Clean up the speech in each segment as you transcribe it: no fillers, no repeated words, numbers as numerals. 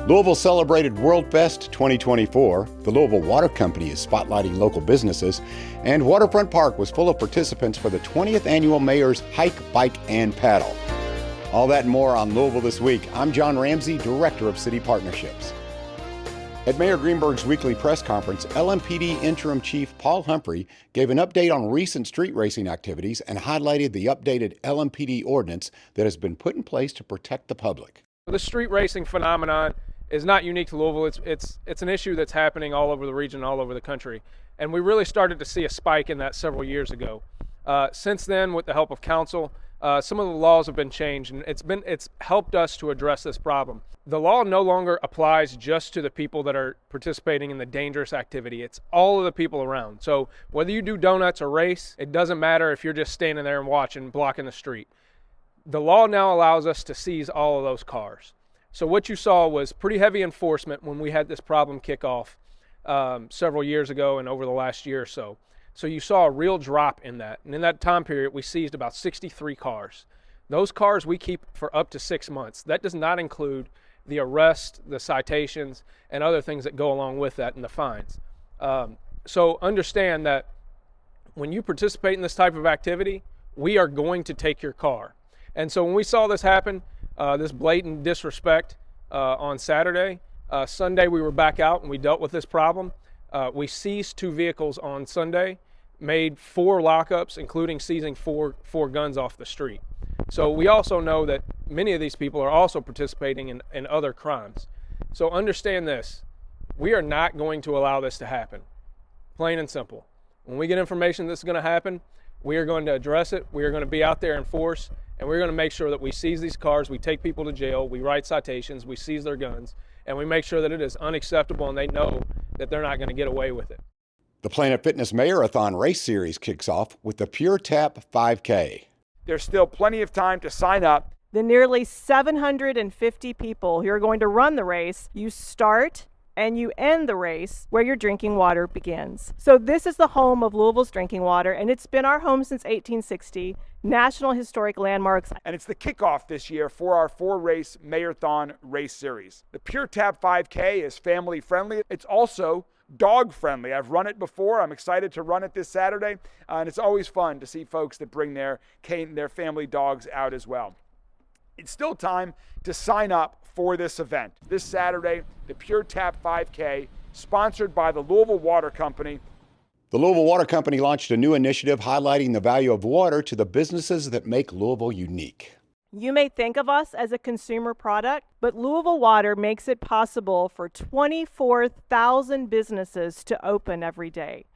Louisville celebrated World Fest 2024. The Louisville Water Company is spotlighting local businesses, and Waterfront Park was full of participants for the 20th annual Mayor's Hike, Bike, and Paddle. All that and more on Louisville This Week. I'm John Ramsey, Director of City Partnerships. At Mayor Greenberg's weekly press conference, LMPD Interim Chief Paul Humphrey gave an update on recent street racing activities and highlighted the updated LMPD ordinance that has been put in place to protect the public. The street racing phenomenon is not unique to Louisville. It's an issue that's happening all over the region, all over the country. And we really started to see a spike in that several years ago. Since then, with the help of council, some of the laws have been changed, and it's helped us to address this problem. The law no longer applies just to the people that are participating in the dangerous activity. It's all of the people around. So whether you do donuts or race, it doesn't matter if you're just standing there and watching, blocking the street. The law now allows us to seize all of those cars. So what you saw was pretty heavy enforcement when we had this problem kick off several years ago and over the last year or so. So you saw a real drop in that. And in that time period, we seized about 63 cars. Those cars we keep for up to 6 months. That does not include the arrest, the citations, and other things that go along with that and the fines. So understand that when you participate in this type of activity, we are going to take your car. And so when we saw this happen, this blatant disrespect on Saturday, Sunday we were back out and we dealt with this problem. We seized 2 vehicles on Sunday, made 4 lockups, including seizing four guns off the street. So we also know that many of these people are also participating in other crimes. So understand this, we are not going to allow this to happen, plain and simple. When we get information this is going to happen, we are going to address it, we are going to be out there in force, and we're going to make sure that we seize these cars, we take people to jail, we write citations, we seize their guns, and we make sure that it is unacceptable and they know that they're not going to get away with it. The Planet Fitness Mayorathon race series kicks off with the Pure Tap 5K. There's still plenty of time to sign up. The nearly 750 people who are going to run the race, you start and you end the race where your drinking water begins. So this is the home of Louisville's drinking water, and it's been our home since 1860. National Historic Landmarks. And it's the kickoff this year for our 4-race Mayorathon race series. The Pure Tap 5K is family friendly. It's also dog friendly. I've run it before. I'm excited to run it this Saturday. And it's always fun to see folks that bring their family dogs out as well. It's still time to sign up for this event. This Saturday, the Pure Tap 5K, sponsored by the Louisville Water Company. The Louisville Water Company launched a new initiative highlighting the value of water to the businesses that make Louisville unique. You may think of us as a consumer product, but Louisville Water makes it possible for 24,000 businesses to open every day.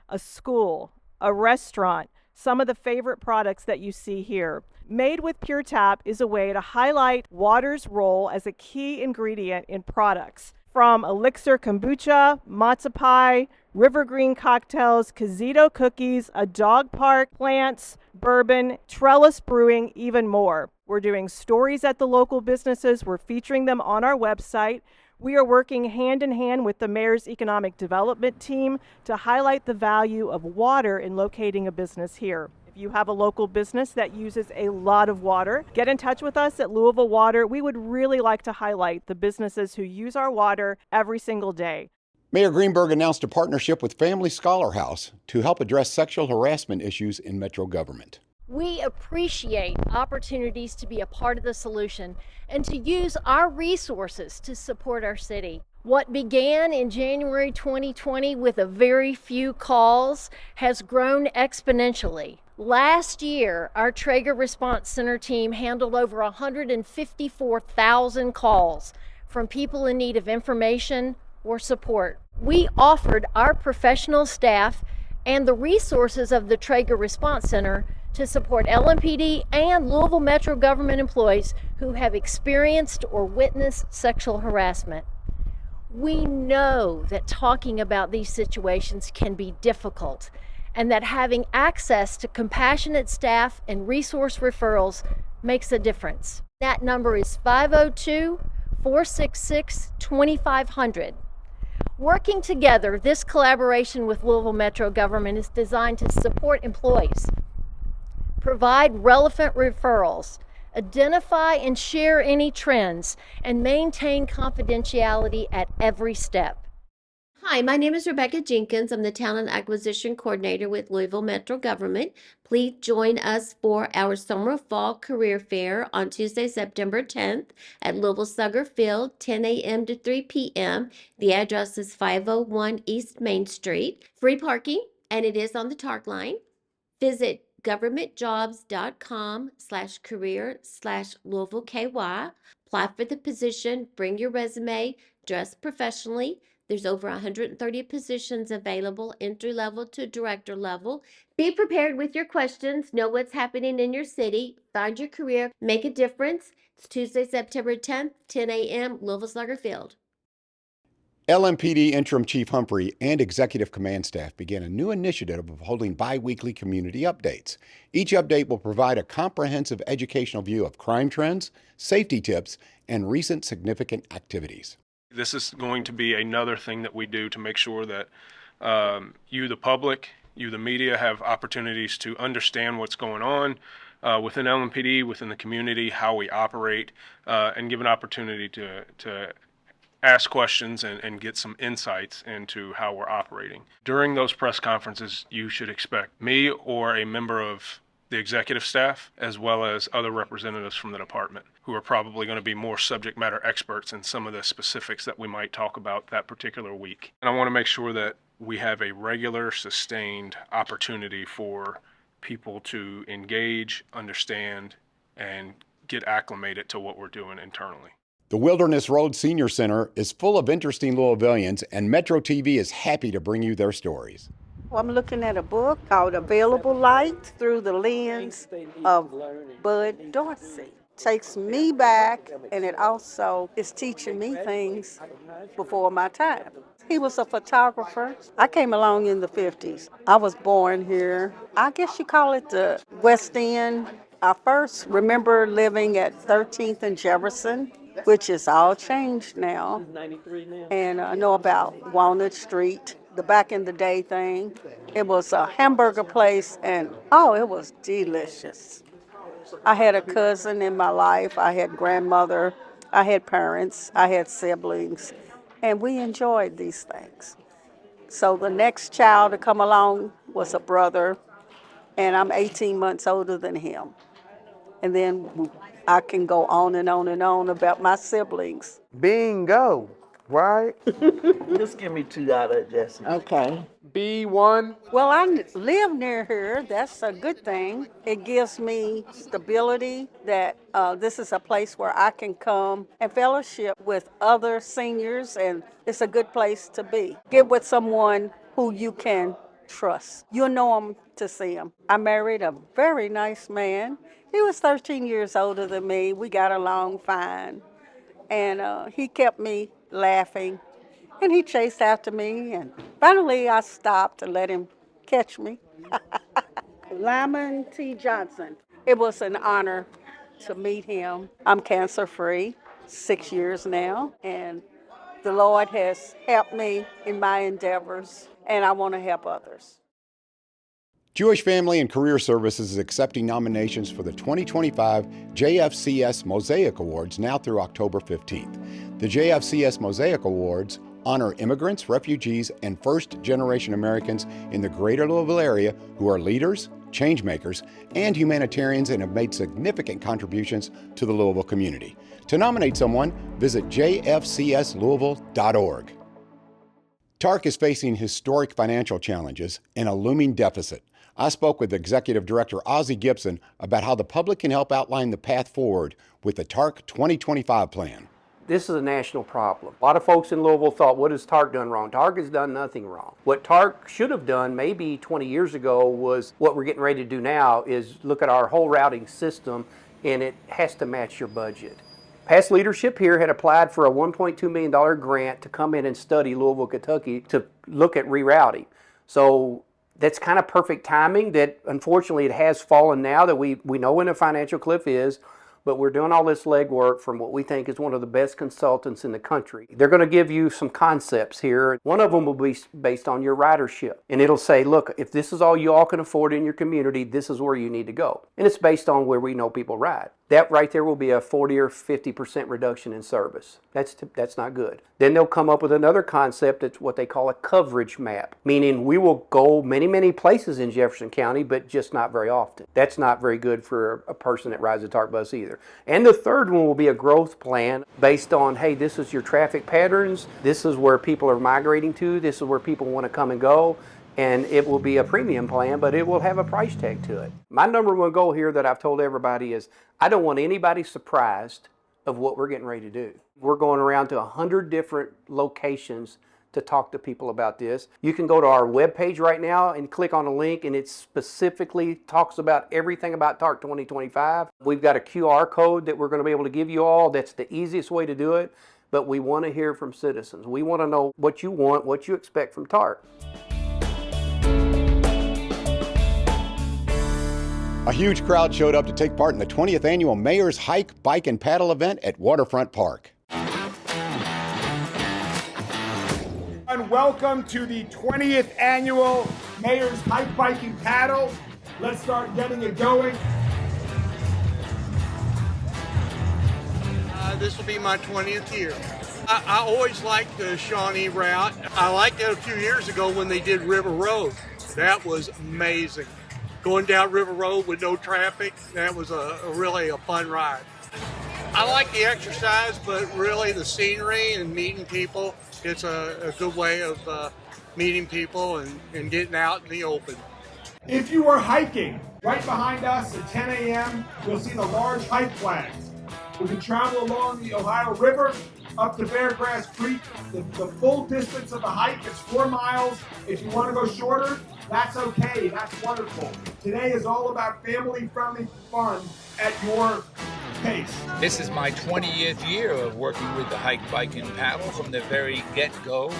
A school, a restaurant, some of the favorite products that you see here. Made with Pure Tap is a way to highlight water's role as a key ingredient in products. From elixir kombucha, matzo pie, river green cocktails, Cazito cookies, a dog park, plants, bourbon, trellis brewing, even more. We're doing stories at the local businesses. We're featuring them on our website. We are working hand in hand with the Mayor's Economic Development team to highlight the value of water in locating a business here. If you have a local business that uses a lot of water, get in touch with us at Louisville Water. We would really like to highlight the businesses who use our water every single day. Mayor Greenberg announced a partnership with Family Scholar House to help address sexual harassment issues in metro government. We appreciate opportunities to be a part of the solution and to use our resources to support our city. What began in January 2020 with a very few calls has grown exponentially. Last year, our Traeger Response Center team handled over 154,000 calls from people in need of information or support. We offered our professional staff and the resources of the Traeger Response Center to support LMPD and Louisville Metro government employees who have experienced or witnessed sexual harassment. We know that talking about these situations can be difficult, and that having access to compassionate staff and resource referrals makes a difference. That number is 502-466-2500. Working together, this collaboration with Louisville Metro government is designed to support employees, provide relevant referrals, identify and share any trends, and maintain confidentiality at every step. Hi, my name is Rebecca Jenkins. I'm the Talent Acquisition Coordinator with Louisville Metro Government. Please join us for our Summer Fall Career Fair on Tuesday, September 10th at Louisville Slugger Field, 10 a.m. to 3 p.m. The address is 501 East Main Street. Free parking, and it is on the TARC line. Visit governmentjobs.com/career/Louisville KY. Apply for the position, bring your resume, dress professionally. There's over 130 positions available, entry level to director level. Be prepared with your questions, know what's happening in your city, find your career, make a difference. It's Tuesday, September 10th, 10 a.m., Louisville Slugger Field. LMPD Interim Chief Humphrey and Executive Command Staff began a new initiative of holding bi-weekly community updates. Each update will provide a comprehensive educational view of crime trends, safety tips, and recent significant activities. This is going to be another thing that we do to make sure that you, the public, you, the media, have opportunities to understand what's going on within LMPD, within the community, how we operate, and give an opportunity to ask questions and get some insights into how we're operating. During those press conferences, you should expect me or a member of the executive staff, as well as other representatives from the department, who are probably going to be more subject matter experts in some of the specifics that we might talk about that particular week. And I want to make sure that we have a regular, sustained opportunity for people to engage, understand, and get acclimated to what we're doing internally. The Wilderness Road Senior Center is full of interesting Louisvillians, and Metro TV is happy to bring you their stories. Well, I'm looking at a book called Available Light Through the Lens of Bud Dorsey. Takes me back, and it also is teaching me things before my time. He was a photographer. I came along in the 50s. I was born here. I guess you call it the West End. I first remember living at 13th and Jefferson, which is all changed now. And I know about Walnut Street, the back in the day thing. It was a hamburger place, and it was delicious. I had a cousin in my life. I had grandmother. I had parents. I had siblings, and we enjoyed these things. So the next child to come along was a brother, and I'm 18 months older than him. And then I can go on and on and on about my siblings. Bingo, right? Just give me 2 out of it, Jesse. Okay. B1. Well, I live near here. That's a good thing. It gives me stability that this is a place where I can come and fellowship with other seniors, and it's a good place to be. Get with someone who you can trust. You'll know him to see him. I married a very nice man. He was 13 years older than me. We got along fine. And he kept me laughing. And he chased after me. And finally, I stopped and let him catch me. Lyman T. Johnson. It was an honor to meet him. I'm cancer-free, 6 years now. And the Lord has helped me in my endeavors. And I want to help others. Jewish Family and Career Services is accepting nominations for the 2025 JFCS Mosaic Awards now through October 15th. The JFCS Mosaic Awards honor immigrants, refugees, and first-generation Americans in the greater Louisville area who are leaders, change makers, and humanitarians and have made significant contributions to the Louisville community. To nominate someone, visit jfcslouisville.org. TARC is facing historic financial challenges and a looming deficit. I spoke with Executive Director Ozzie Gibson about how the public can help outline the path forward with the TARC 2025 plan. This is a national problem. A lot of folks in Louisville thought, what has TARC done wrong? TARC has done nothing wrong. What TARC should have done maybe 20 years ago was what we're getting ready to do now is look at our whole routing system, and it has to match your budget. Past leadership here had applied for a $1.2 million grant to come in and study Louisville, Kentucky to look at rerouting. So that's kind of perfect timing that unfortunately it has fallen now that we know when the financial cliff is, but we're doing all this legwork from what we think is one of the best consultants in the country. They're going to give you some concepts here. One of them will be based on your ridership. And it'll say, look, if this is all you all can afford in your community, this is where you need to go. And it's based on where we know people ride. that right there will be a 40 or 50% reduction in service. That's not good. Then they'll come up with another concept. It's what they call a coverage map, meaning we will go many, many places in Jefferson County, but just not very often. That's not very good for a person that rides a TARC bus either. And the third one will be a growth plan based on, hey, this is your traffic patterns, this is where people are migrating to, this is where people want to come and go. And it will be a premium plan, but it will have a price tag to it. My number one goal here that I've told everybody is I don't want anybody surprised of what we're getting ready to do. We're going around to 100 different locations to talk to people about this. You can go to our webpage right now and click on a link, and it specifically talks about everything about TARC 2025. We've got a QR code that we're going to be able to give you all. That's the easiest way to do it, but we want to hear from citizens. We want to know what you want, what you expect from TARC. A huge crowd showed up to take part in the 20th annual Mayor's Hike, Bike, and Paddle event at Waterfront Park. And welcome to the 20th annual Mayor's Hike, Bike, and Paddle. Let's start getting it going. This will be my 20th year. I always liked the Shawnee route. I liked it a few years ago when they did River Road. That was amazing. Going down River Road with no traffic, that was really a fun ride. I like the exercise, but really the scenery and meeting people, it's a good way of meeting people and getting out in the open. If you are hiking, right behind us at 10 a.m., you'll see the large hike flags. We can travel along the Ohio River up to Beargrass Creek. The full distance of the hike is 4 miles. If you want to go shorter, that's okay. That's wonderful. Today is all about family-friendly fun at your pace. This is my 20th year of working with the Hike, Bike, and Paddle from the very get-go.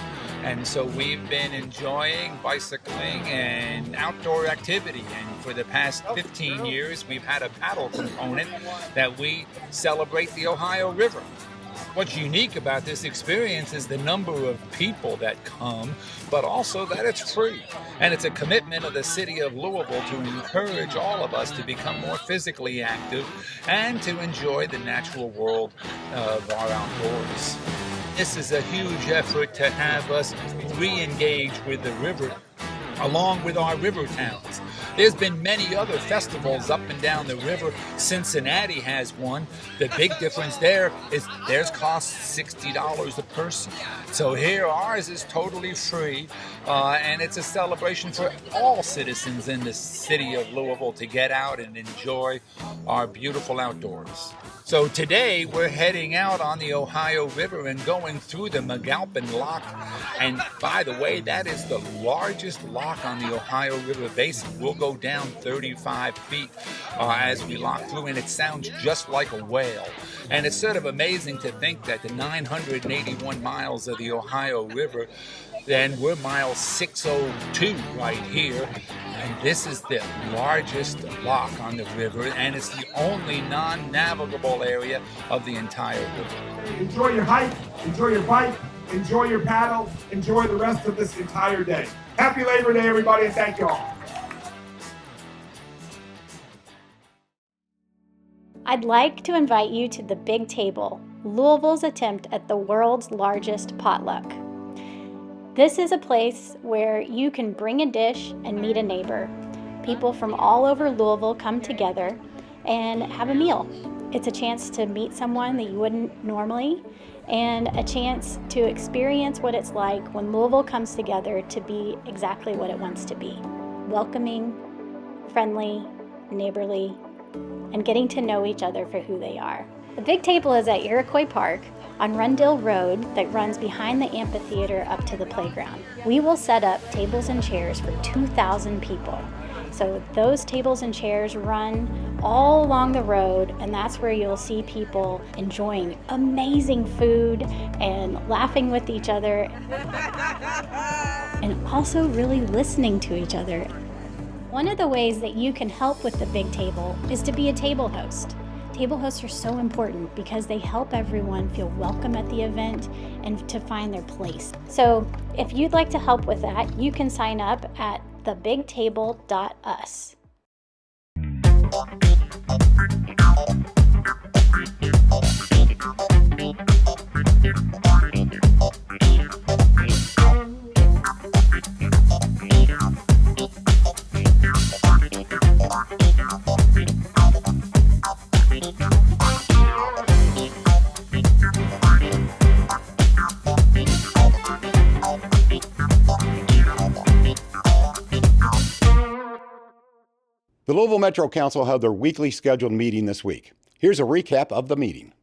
And so we've been enjoying bicycling and outdoor activity. And for the past 15 years, we've had a paddle component that we celebrate the Ohio River. What's unique about this experience is the number of people that come, but also that it's free. And it's a commitment of the city of Louisville to encourage all of us to become more physically active and to enjoy the natural world of our outdoors. This is a huge effort to have us re-engage with the river along with our river towns. There's been many other festivals up and down the river. Cincinnati has one. The big difference there is theirs costs $60 a person. So here ours is totally free, and it's a celebration for all citizens in the city of Louisville to get out and enjoy our beautiful outdoors. So today we're heading out on the Ohio River and going through the McAlpin Lock. And by the way, that is the largest lock on the Ohio River basin. We'll go down 35 feet as we lock through, and it sounds just like a whale. And it's sort of amazing to think that the 981 miles of the Ohio River, then we're mile 602 right here. And this is the largest lock on the river, and it's the only non-navigable area of the entire river. Enjoy your hike, enjoy your bike, enjoy your paddle, enjoy the rest of this entire day. Happy Labor Day, everybody, and thank you all. I'd like to invite you to the Big Table, Louisville's attempt at the world's largest potluck. This is a place where you can bring a dish and meet a neighbor. People from all over Louisville come together and have a meal. It's a chance to meet someone that you wouldn't normally, and a chance to experience what it's like when Louisville comes together to be exactly what it wants to be. Welcoming, friendly, neighborly, and getting to know each other for who they are. The Big Table is at Iroquois Park on Rundle Road that runs behind the amphitheater up to the playground. We will set up tables and chairs for 2,000 people. So those tables and chairs run all along the road, and that's where you'll see people enjoying amazing food and laughing with each other and also really listening to each other. One of the ways that you can help with the Big Table is to be a table host. Table hosts are so important because they help everyone feel welcome at the event and to find their place. So if you'd like to help with that, you can sign up at thebigtable.us. The Louisville Metro Council held their weekly scheduled meeting this week. Here's a recap of the meeting.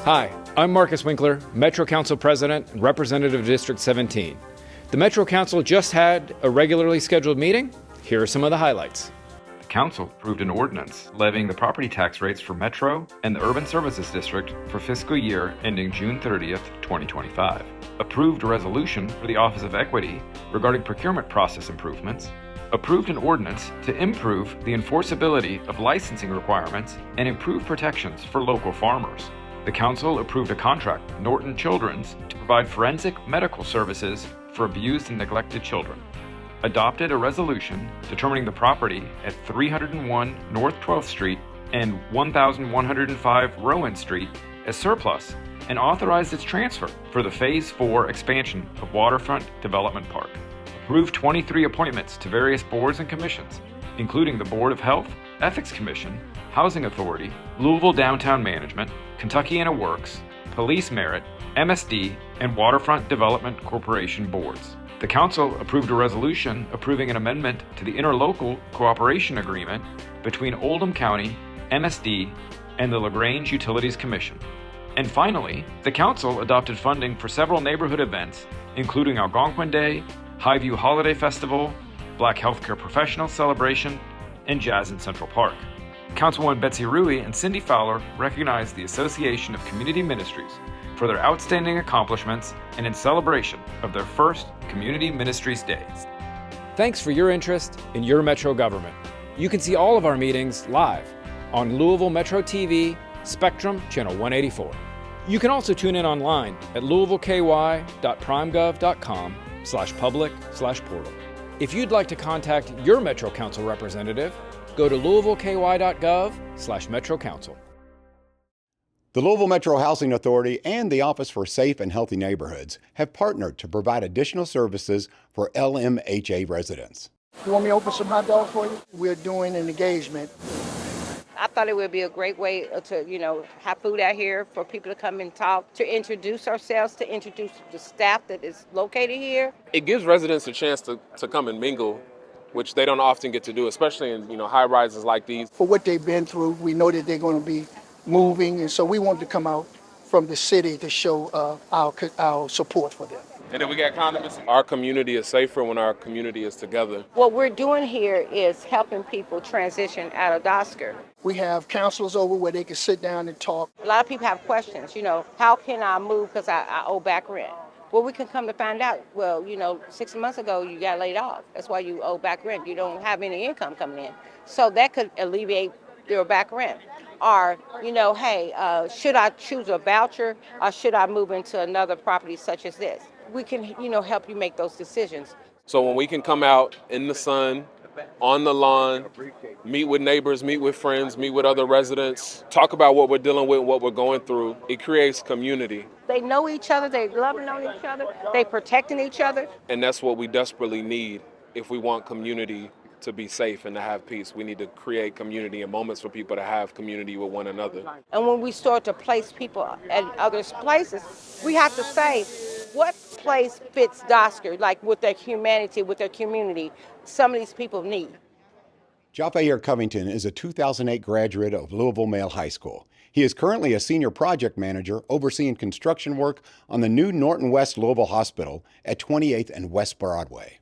Hi, I'm Marcus Winkler, Metro Council President and Representative of District 17. The Metro Council just had a regularly scheduled meeting. Here are some of the highlights. The Council approved an ordinance levying the property tax rates for Metro and the Urban Services District for fiscal year ending June 30th, 2025. Approved a resolution for the Office of Equity regarding procurement process improvements. Approved an ordinance to improve the enforceability of licensing requirements and improve protections for local farmers. The Council approved a contract with Norton Children's to provide forensic medical services for abused and neglected children. Adopted a resolution determining the property at 301 North 12th Street and 1105 Rowan Street as surplus and authorized its transfer for the Phase 4 expansion of Waterfront Development Park. Approved 23 appointments to various boards and commissions, including the Board of Health, Ethics Commission, Housing Authority, Louisville Downtown Management, Kentuckiana Works, Police Merit, MSD, and Waterfront Development Corporation boards. The Council approved a resolution approving an amendment to the interlocal cooperation agreement between Oldham County, MSD, and the LaGrange Utilities Commission. And finally, the Council adopted funding for several neighborhood events, including Algonquin Day, Highview Holiday Festival, Black Healthcare Professionals Celebration, and Jazz in Central Park. Councilwoman Betsy Rui and Cindy Fowler recognized the Association of Community Ministries for their outstanding accomplishments and in celebration of their first Community Ministries Day. Thanks for your interest in your Metro government. You can see all of our meetings live on Louisville Metro TV, Spectrum Channel 184. You can also tune in online at louisvillegov.primegov.com/public/portal. If you'd like to contact your Metro Council representative, go to louisvilleky.gov/Metro Council. The Louisville Metro Housing Authority and the Office for Safe and Healthy Neighborhoods have partnered to provide additional services for LMHA residents. You want me to open some hot dogs for you? We're doing an engagement. I thought it would be a great way to, have food out here for people to come and talk, to introduce ourselves, to introduce the staff that is located here. It gives residents a chance to come and mingle, which they don't often get to do, especially in, high rises like these. For what they've been through, we know that they're going to be moving, and so we wanted to come out from the city to show our support for them. And then we got condiments. Our community is safer when our community is together. What we're doing here is helping people transition out of DOSCR. We have counselors over where they can sit down and talk. A lot of people have questions, how can I move because I owe back rent? Well, we can come to find out, 6 months ago you got laid off. That's why you owe back rent. You don't have any income coming in. So that could alleviate your back rent. Or, hey, should I choose a voucher or should I move into another property such as this? We can, help you make those decisions. So when we can come out in the sun, on the lawn, meet with neighbors, meet with friends, meet with other residents, talk about what we're dealing with and what we're going through, it creates community. They know each other, they love on each other, they protecting each other. And that's what we desperately need if we want community to be safe and to have peace. We need to create community and moments for people to have community with one another. And when we start to place people at other places, we have to say, what place fits DOSCR, like with their humanity, with their community, some of these people need. Jafair Covington is a 2008 graduate of Louisville Male High School. He is currently a senior project manager overseeing construction work on the new Norton West Louisville Hospital at 28th and West Broadway.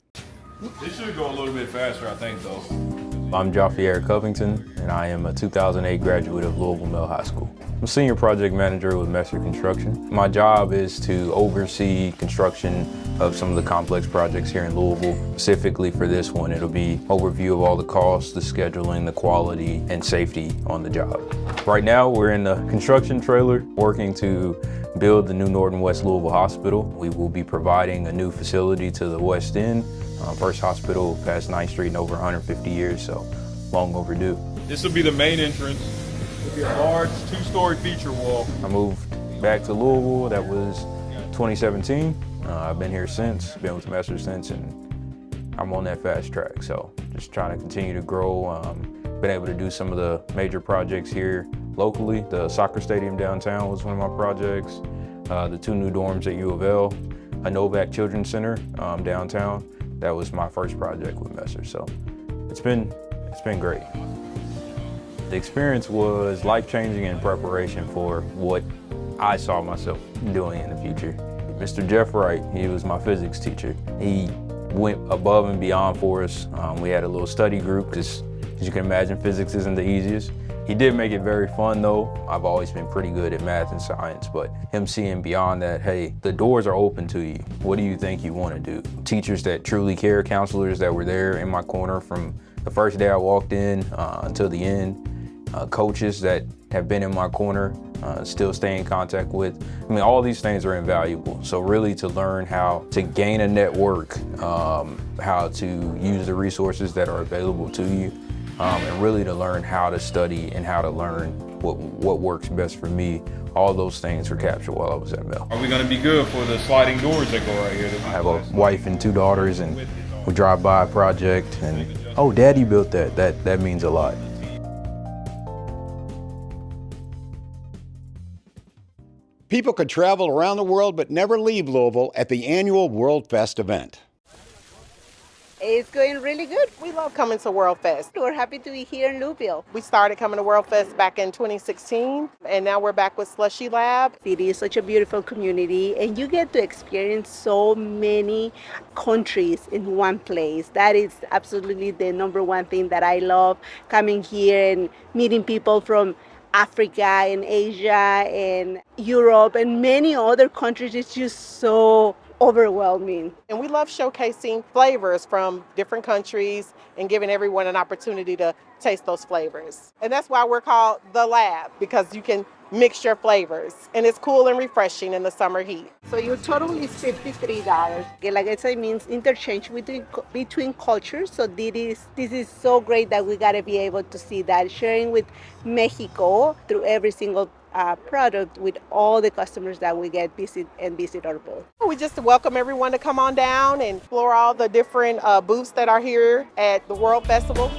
It should go a little bit faster, I think, though. I'm Jafair Covington, and I am a 2008 graduate of Louisville Male High School. I'm a senior project manager with Messer Construction. My job is to oversee construction of some of the complex projects here in Louisville. Specifically for this one, it'll be overview of all the costs, the scheduling, the quality, and safety on the job. Right now, we're in the construction trailer working to build the new Norton West Louisville Hospital. We will be providing a new facility to the West End. First hospital past 9th Street in over 150 years, so long overdue. This will be the main entrance. It'll be a large 2-story feature wall. I moved back to Louisville, that was 2017. I've been here since, been with Messer since, and I'm on that fast track. So just trying to continue to grow. Been able to do some of the major projects here locally. The soccer stadium downtown was one of my projects. The 2 new dorms at U of L, a Novak Children's Center downtown. That was my first project with Messer. So it's been great. The experience was life-changing in preparation for what I saw myself doing in the future. Mr. Jeff Wright, he was my physics teacher. He went above and beyond for us. We had a little study group, because as you can imagine, physics isn't the easiest. He did make it very fun though. I've always been pretty good at math and science, but him seeing beyond that, hey, the doors are open to you. What do you think you want to do? Teachers that truly care, counselors that were there in my corner from the first day I walked in until the end, coaches that have been in my corner, still stay in contact with. I mean, all these things are invaluable. So really to learn how to gain a network, how to use the resources that are available to you, and really to learn how to study and how to learn what works best for me. All those things were captured while I was at Mel. Are we going to be good for the sliding doors that go right here? I have a wife and 2 daughters, and we drive by a project and, oh, Daddy built that. That means a lot. People could travel around the world but never leave Louisville at the annual World Fest event. It's going really good. We love coming to World Fest. We're happy to be here in Louisville. We started coming to World Fest back in 2016, and now we're back with Slushy Lab. It is such a beautiful community, and you get to experience so many countries in one place. That is absolutely the number one thing that I love, coming here and meeting people from Africa and Asia and Europe and many other countries. It's just so overwhelming. And we love showcasing flavors from different countries and giving everyone an opportunity to taste those flavors. And that's why we're called The Lab, because you can mix your flavors. And it's cool and refreshing in the summer heat. So your total is $53. Like I said, it means interchange between cultures. So this is so great that we got to be able to see that, sharing with Mexico through every single product with all the customers that we get visit our booth. We just welcome everyone to come on down and explore all the different booths that are here at the World Festival.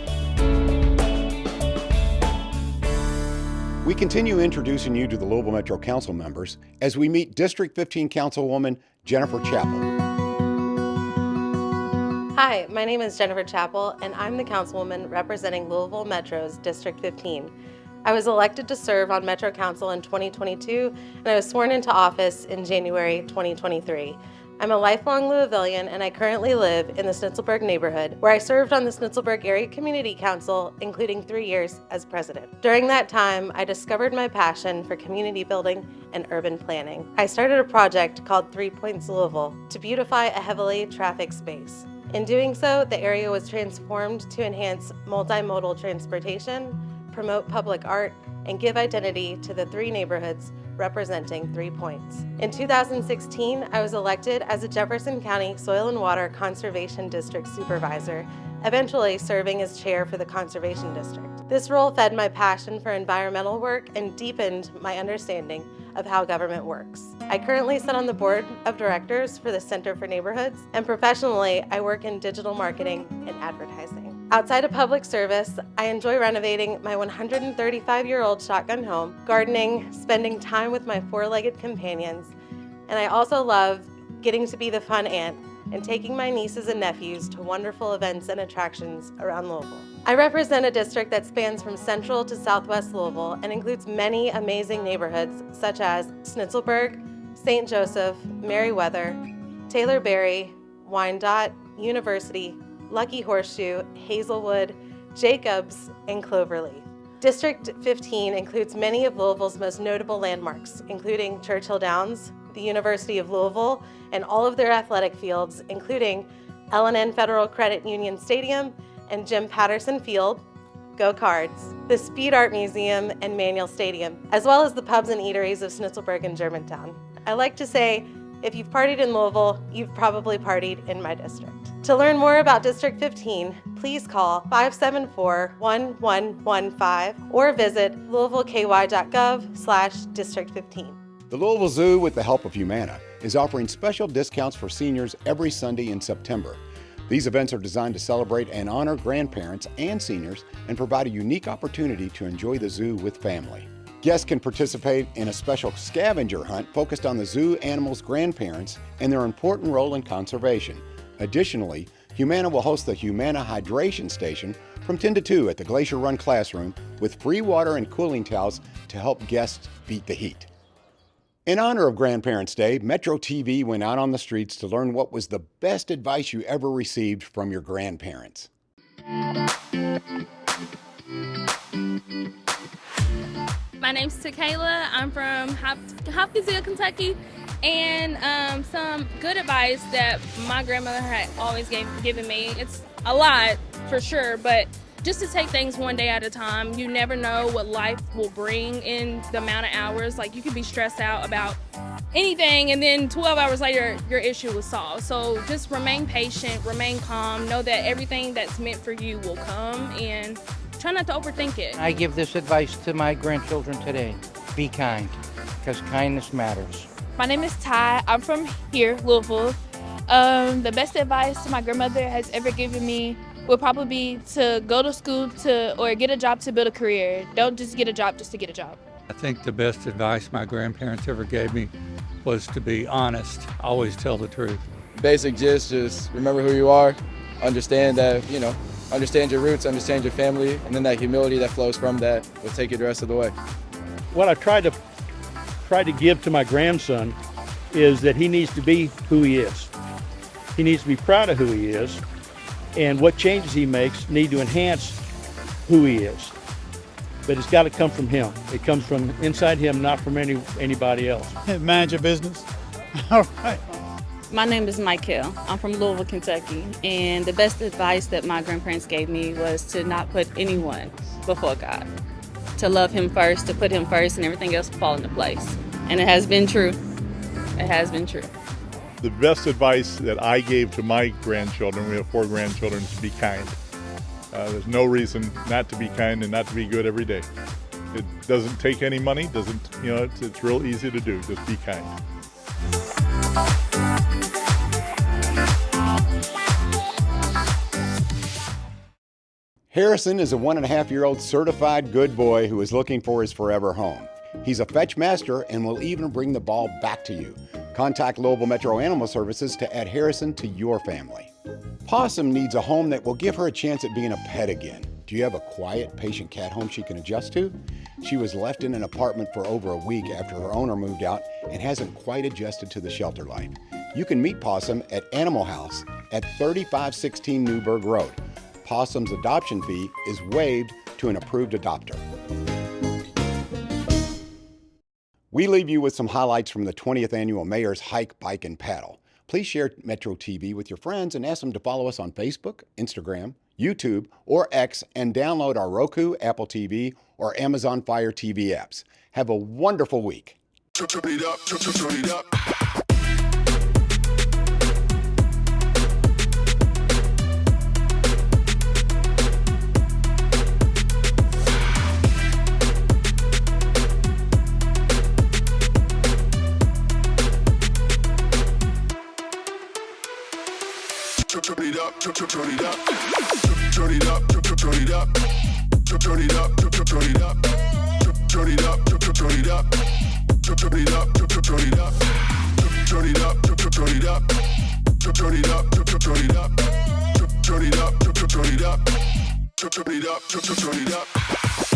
We continue introducing you to the Louisville Metro Council members as we meet District 15 Councilwoman Jennifer Chappell. Hi, my name is Jennifer Chappell, and I'm the councilwoman representing Louisville Metro's District 15. I was elected to serve on Metro Council in 2022, and I was sworn into office in January 2023. I'm a lifelong Louisvillian, and I currently live in the Snitzelburg neighborhood, where I served on the Snitzelburg Area Community Council, including 3 years as president. During that time, I discovered my passion for community building and urban planning. I started a project called 3 Points Louisville to beautify a heavily trafficked space. In doing so, the area was transformed to enhance multimodal transportation, promote public art, and give identity to the 3 neighborhoods representing 3 points. In 2016, I was elected as a Jefferson County Soil and Water Conservation District Supervisor, eventually serving as chair for the Conservation District. This role fed my passion for environmental work and deepened my understanding of how government works. I currently sit on the board of directors for the Center for Neighborhoods, and professionally, I work in digital marketing and advertising. Outside of public service, I enjoy renovating my 135-year-old shotgun home, gardening, spending time with my 4-legged companions, and I also love getting to be the fun aunt and taking my nieces and nephews to wonderful events and attractions around Louisville. I represent a district that spans from central to southwest Louisville and includes many amazing neighborhoods such as Snitzelburg, St. Joseph, Merriweather, Taylor Berry, Wyandotte, University, Lucky Horseshoe, Hazelwood, Jacobs, and Cloverleaf. District 15 includes many of Louisville's most notable landmarks, including Churchill Downs, the University of Louisville, and all of their athletic fields, including L&N Federal Credit Union Stadium and Jim Patterson Field, Go Cards, the Speed Art Museum and Manual Stadium, as well as the pubs and eateries of Snitzelburg and Germantown. I like to say If you've partied in Louisville, you've probably partied in my district. To learn more about District 15, please call 574-1115 or visit louisvilleky.gov/District 15. The Louisville Zoo, with the help of Humana, is offering special discounts for seniors every Sunday in September. These events are designed to celebrate and honor grandparents and seniors and provide a unique opportunity to enjoy the zoo with family. Guests can participate in a special scavenger hunt focused on the zoo animals' grandparents and their important role in conservation. Additionally, Humana will host the Humana Hydration Station from 10 to 2 at the Glacier Run Classroom with free water and cooling towels to help guests beat the heat. In honor of Grandparents' Day, Metro TV went out on the streets to learn what was the best advice you ever received from your grandparents. My name's Takayla. I'm from Hopkinsville, Kentucky. And some good advice that my grandmother had always given me. It's a lot, for sure, but just to take things one day at a time. You never know what life will bring in the amount of hours. Like, you could be stressed out about anything, and then 12 hours later, your issue was solved. So just remain patient, remain calm, know that everything that's meant for you will come, and try not to overthink it. I give this advice to my grandchildren today. Be kind, because kindness matters. My name is Ty. I'm from here, Louisville. The best advice my grandmother has ever given me would probably be to go to school or get a job to build a career. Don't just get a job just to get a job. I think the best advice my grandparents ever gave me was to be honest, always tell the truth. Basic just remember who you are, understand that, understand your roots, understand your family, and then that humility that flows from that will take you the rest of the way. What I try to give to my grandson is that he needs to be who he is. He needs to be proud of who he is, and what changes he makes need to enhance who he is. But it's got to come from him. It comes from inside him, not from anybody else. Manage your business. All right. My name is Michael. I'm from Louisville, Kentucky, and the best advice that my grandparents gave me was to not put anyone before God. To love him first, to put him first, and everything else will fall into place. And it has been true. It has been true. The best advice that I gave to my grandchildren, we have 4 grandchildren, is to be kind. There's no reason not to be kind and not to be good every day. It doesn't take any money, it's real easy to do, just be kind. Harrison is a 1.5-year-old certified good boy who is looking for his forever home. He's a fetch master and will even bring the ball back to you. Contact Louisville Metro Animal Services to add Harrison to your family. Possum needs a home that will give her a chance at being a pet again. Do you have a quiet, patient cat home she can adjust to? She was left in an apartment for over a week after her owner moved out and hasn't quite adjusted to the shelter life. You can meet Possum at Animal House at 3516 Newburgh Road. Possum's adoption fee is waived to an approved adopter. We leave you with some highlights from the 20th Annual Mayor's Hike, Bike, and Paddle. Please share Metro TV with your friends and ask them to follow us on Facebook, Instagram, YouTube, or X, and download our Roku, Apple TV, or Amazon Fire TV apps. Have a wonderful week. Turn it up, turn it up. Turn it up, turn it up, turn it up, turn it up, turn it up, turn it up, turn it up, turn it up, turn it up, turn it up, turn it up, turn it up, turn it up, turn it up, turn it up, turn it up, turn it up, turn it up.